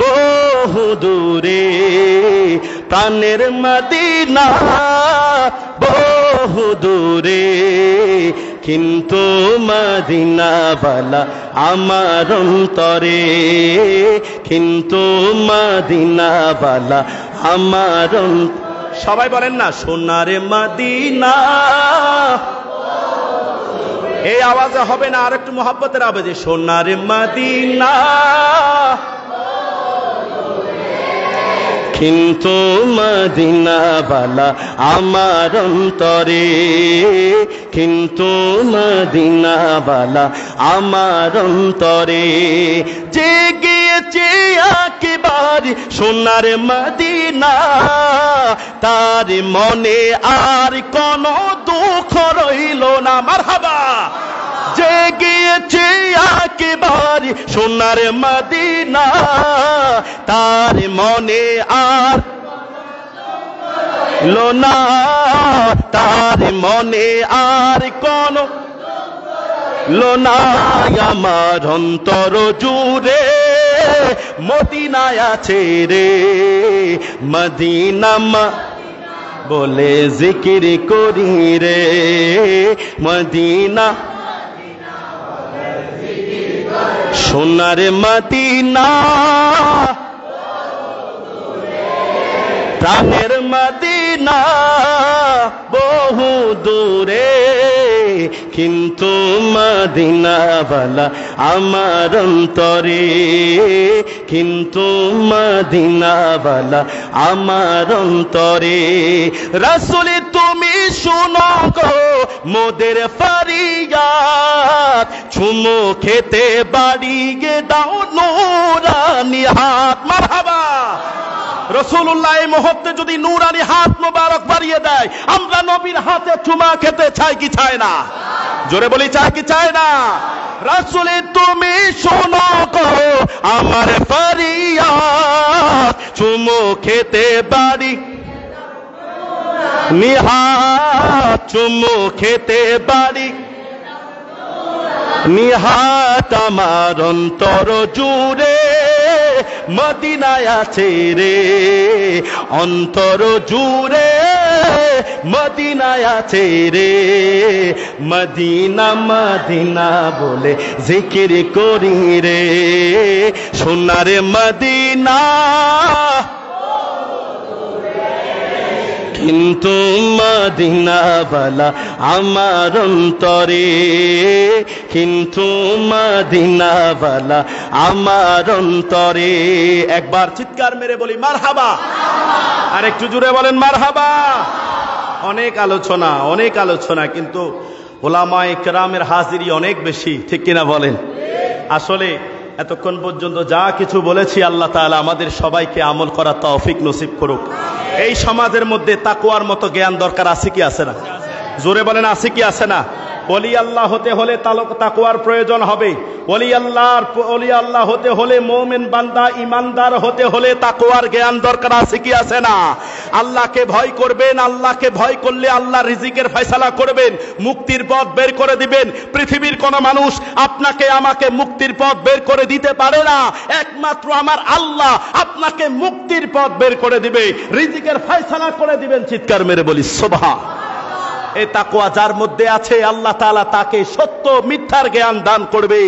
বহু দূরে, প্রাণের মদিনা বহু দূরে, কিন্তু মদিনাওয়ালা আমার অন্তরে, কিন্তু মদিনাওয়ালা আমার। সবাই বলেন না, সোনার মদিনা। এই আওয়াজে হবে না, আর একটু মোহাব্বতের আওয়াজে, সোনার মদিনা কিন্তু মদিনাওয়ালা আমার অন্তরে, কিন্তু মদিনাওয়ালা আমার অন্তরে। জেগেছে একেবারে সোনার মদিনা, তার মনে আর কোনো দুঃখ রইল না। মারহাবা। জেগেছে একেবারে সোনার মদিনা, তার মনে আর লোনা, তার মনে আর কোন লোনা। আমার অন্তর জুড়ে মদিনায় আছে রে, মদিনা বলে জিকির করি রে, মদিনা সোনার মদিনা, প্রাণের মদিনা বহু দূরে, কিন্তু মদিনাওয়ালা আমার অন্তরে, কিন্তু মদিনাওয়ালা আমার অন্তরে। রাসূল তুমি শুনো গো মোদের ফরিয়াদ, চুমু খেতে বাড়িয়ে দাও নূরানি হাত। মারহাবা। রাসূলুল্লাহ এই মুহূর্তে যদি নূরানি হাত মোবারক বাড়িয়ে দেয়, আমরা নবীর হাতে চুমা খেতে চাই কি চাই না? জোরে বলি চাই কি চাই না? রাসূল তুমি শোনো গো আমার ফরিয়াদ, চুমু খেতে বাড়ি নিহাত, চুমু খেতে বাড়ি নিহাত, আমার অন্তর জুড়ে মদিনায় আছে রে, অন্তর জুড়ে মদিনায় আছে রে, মদিনা মদিনা বলে জিকির করি রে, সোনার মদিনা কিন্তু মদিনাওয়ালা আমার অন্তরে, কিন্তু মদিনাওয়ালা আমার অন্তরে। একবার চিৎকার মেরে বলি মারহাবা। আর একটু জোরে বলেন মারহাবা। অনেক আলোচনা, কিন্তু উলামায়ে কেরামের হাজিরি অনেক বেশি, ঠিক কিনা বলেন? আসলে এতক্ষণ পর্যন্ত যা কিছু বলেছি আল্লাহ তাআলা আমাদের সবাইকে আমল করার তৌফিক নসিব করুক। এই সমাজের মধ্যে তাকওয়ার মতো জ্ঞান দরকার আছে কি আছে না? জোরে বলেন আছে কি আছে না? ওলি আল্লাহ হতে হলে তাকওয়ার প্রয়োজন হবে। ওলি আল্লাহ হতে হলে মুমিন বান্দা ইমানদার হতে হলে তাকওয়ার জ্ঞান দরকার আছে কি আছে না? আল্লাহকে ভয় করবেন, আল্লাহকে ভয় করলে আল্লাহ রিজিকের ফয়সালা করবেন, মুক্তির পথ বের করে দিবেন। পৃথিবীর কোন মানুষ আপনাকে আমাকে মুক্তির পথ বের করে দিতে পারে না, একমাত্র আমার আল্লাহ আপনাকে মুক্তির পথ বের করে দিবে, রিজিকের ফয়সালা করে দিবেন। চিৎকার মেরে বলি সুবহান। এই তাকওয়া যার মধ্যে আছে আল্লাহ তাআলা তাকে সত্য মিথ্যার জ্ঞান দান করবে।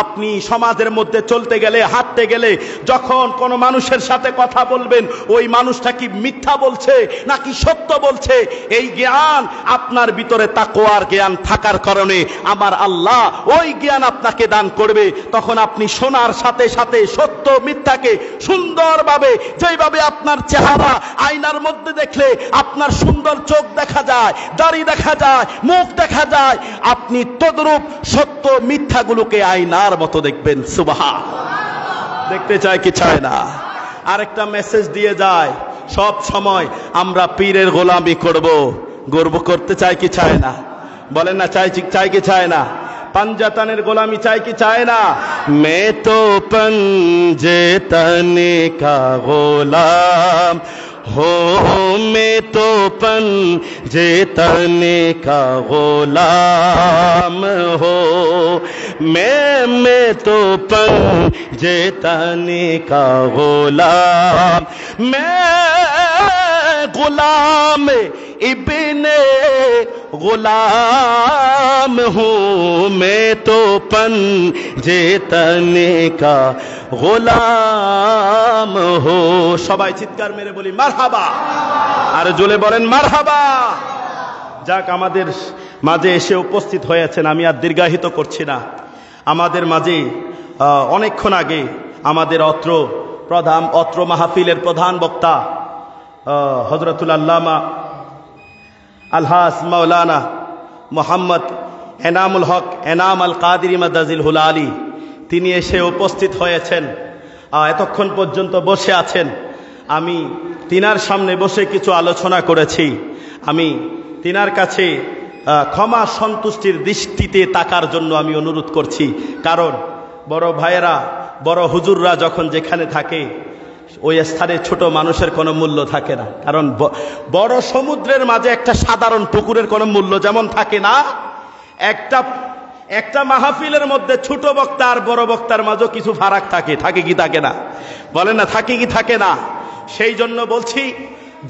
আপনি সমাজের মধ্যে চলতে গেলে, হাঁটতে গেলে, যখন কোন মানুষের সাথে কথা বলবেন, ওই মানুষটা কি মিথ্যা বলছে নাকি সত্য বলছে, এই জ্ঞান আপনার ভিতরে তাকওয়ার জ্ঞান থাকার কারণে আমার আল্লাহ ওই জ্ঞান আপনাকে দান করবে। তখন আপনি শোনার সাথে সাথে সত্য মিথ্যাকে সুন্দরভাবে, যেভাবে আপনার চেহারা আয়নার মধ্যে দেখলে আপনার সুন্দর চোখ দেখা যায়, দাড়ি দেখা যায়, মুখ দেখা যায়, আপনি তদ্রূপ সত্য মিথ্যাগুলোকে আয়নার মতো দেখবেন। সুবহান। দেখতে চায় কি চায় না? আরেকটা মেসেজ দিয়ে যায়, সব সময় আমরা পীরের গোলামি করব, গর্ব করতে চায় কি চায় না? বলেন না চাই কি চায় না? पंजतन गुलामी चाहे कि चाहे ना। मैं तो पंजतने का गुलाम हो, मैं तो पंजतने का गुलाम हो, मैं तो पंजतने का गुलाम, मैं गुलाम इब्ने गुलाम हूँ, मैं तो पंजतने का गुलाम हो। सबाई चित्कार मेरे बोली मारहाबा, और जोले बोलें मारहाबा। যাক আমাদের মাঝে এসে উপস্থিত হয়েছেন, আমি আর দীর্ঘায়িত করছি না। আমাদের মাঝে অনেকক্ষণ আগে আমাদের অত্র মাহফিলের প্রধান বক্তা হযরতুল আল্লামা আলহাজ মাওলানা মোহাম্মদ এনামুল হক এনাম আল কাদিরি মাদাজিল হুলালি তিনি এসে উপস্থিত হয়েছেন, এতক্ষণ পর্যন্ত বসে আছেন। আমি তিনার সামনে বসে কিছু আলোচনা করেছি। আমি তিনার কাছে ক্ষমা সন্তুষ্টির দৃষ্টিতে তাকার জন্য আমি অনুরোধ করছি। কারণ বড় ভাইয়েরা, বড় হুজুররা যখন যেখানে থাকে ওই স্থানে ছোট মানুষের কোনো মূল্য থাকে না। কারণ বড় সমুদ্রের মাঝে একটা সাধারণ পুকুরের কোনো মূল্য যেমন থাকে না, একটা মাহফিলের মধ্যে ছোট বক্তা আর বড় বক্তার মাঝে কিছু ফারাক থাকে, থাকে কি থাকে না? বলেন না, থাকে কি থাকে না? সেই জন্য বলছি,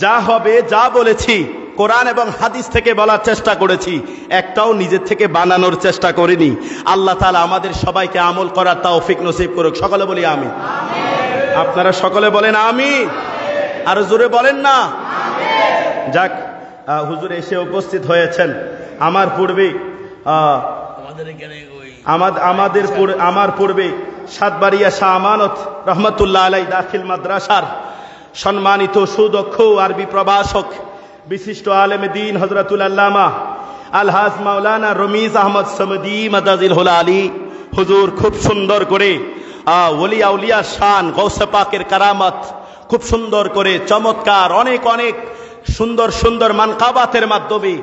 যা হবে যা বলেছি কোরআন এবং হাদিস থেকে বলার চেষ্টা করেছি, একটাও নিজের থেকে বানানোর চেষ্টা করিনি। আল্লাহ তাআলা আমাদের সবাইকে আমল করার তৌফিক নসিব করুক। সকলে বলি আমিন। আপনারা সকলে বলেন আমিন, আর জোরে বলেন না। যাক, হুজুর এসে উপস্থিত হয়েছেন। আমার পূর্বে আমার পূর্বে সাতবাড়িয়া শাহ আমানত রহমতুল্লাহ আলাই দাখিল মাদ্রাসার সম্মানিত সুদক্ষ আরবি প্রভাষক বিশিষ্ট আলেমে দ্বীন হযরতুল আল্লামা আলহাজ মাওলানা রমিজ আহমদ সমদি মাদাজিল হুল আলী হুজুর খুব সুন্দর করে ওলি আউলিয়ার শান, গৌসে পাকের কারামত খুব সুন্দর করে চমৎকার অনেক অনেক সুন্দর সুন্দর মানকাবাতের মাধ্যমে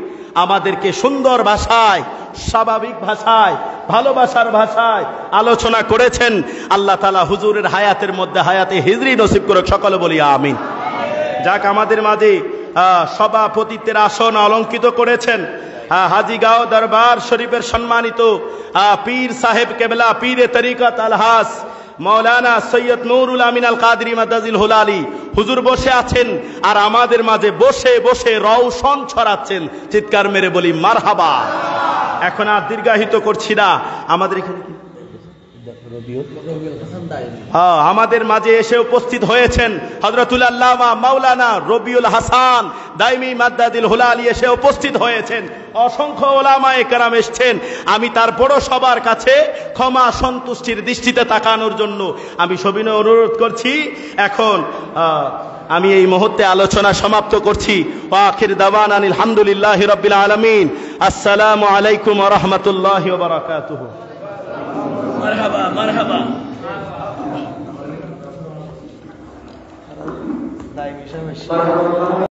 আমাদেরকে সুন্দর ভাষায়, স্বাভাবিক ভাষায়, ভালোবাসার ভাষায় আলোচনা করেছেন। আল্লাহ তাআলা হুজুরের হায়াতের মধ্যে হায়াতে হিজরি নসিব করুক। সকলে বলি আমিন। যাক, আমাদের মাঝে সভাপতিত্বের আসন অলঙ্কিত করেছেন হাজীগাঁও দরবার শরীফের সম্মানিত পীর সাহেব কেবলা পীরে তরিকত আলহাজ মৌলানা সৈয়দ নুরুল আমিন আল কাদরি মাদাজিল হুল আলী হুজুর বসে আছেন, আর আমাদের মাঝে বসে বসে রওশন ছড়াচ্ছেন। চিৎকার মেরে বলি মারহাবা। এখন আর দীর্ঘায়িত করছি না, আমাদের এখানে আমাদের মাঝে এসে উপস্থিত হয়েছেন হযরতুল আল্লামা মাওলানা রবিউল হাসান দাইমি মাদ্দাদিল হুল আলী এসে উপস্থিত হয়েছেন। অসংখ্য ওলামায়ে কেরাম এসেছেন। আমি তার বড় সবার কাছে ক্ষমা সন্তুষ্টির দৃষ্টিতে তাকানোর জন্য আমি সবিনয় অনুরোধ করছি। এখন আমি এই মুহূর্তে আলোচনা সমাপ্ত করছি। ওয়া আখির দাওয়ানা আলহামদুলিল্লাহি রাব্বিল আলামিন। আসসালামু আলাইকুম ওয়া রাহমাতুল্লাহি ওয়া বারাকাতুহু। মারহাবা মারহাবা।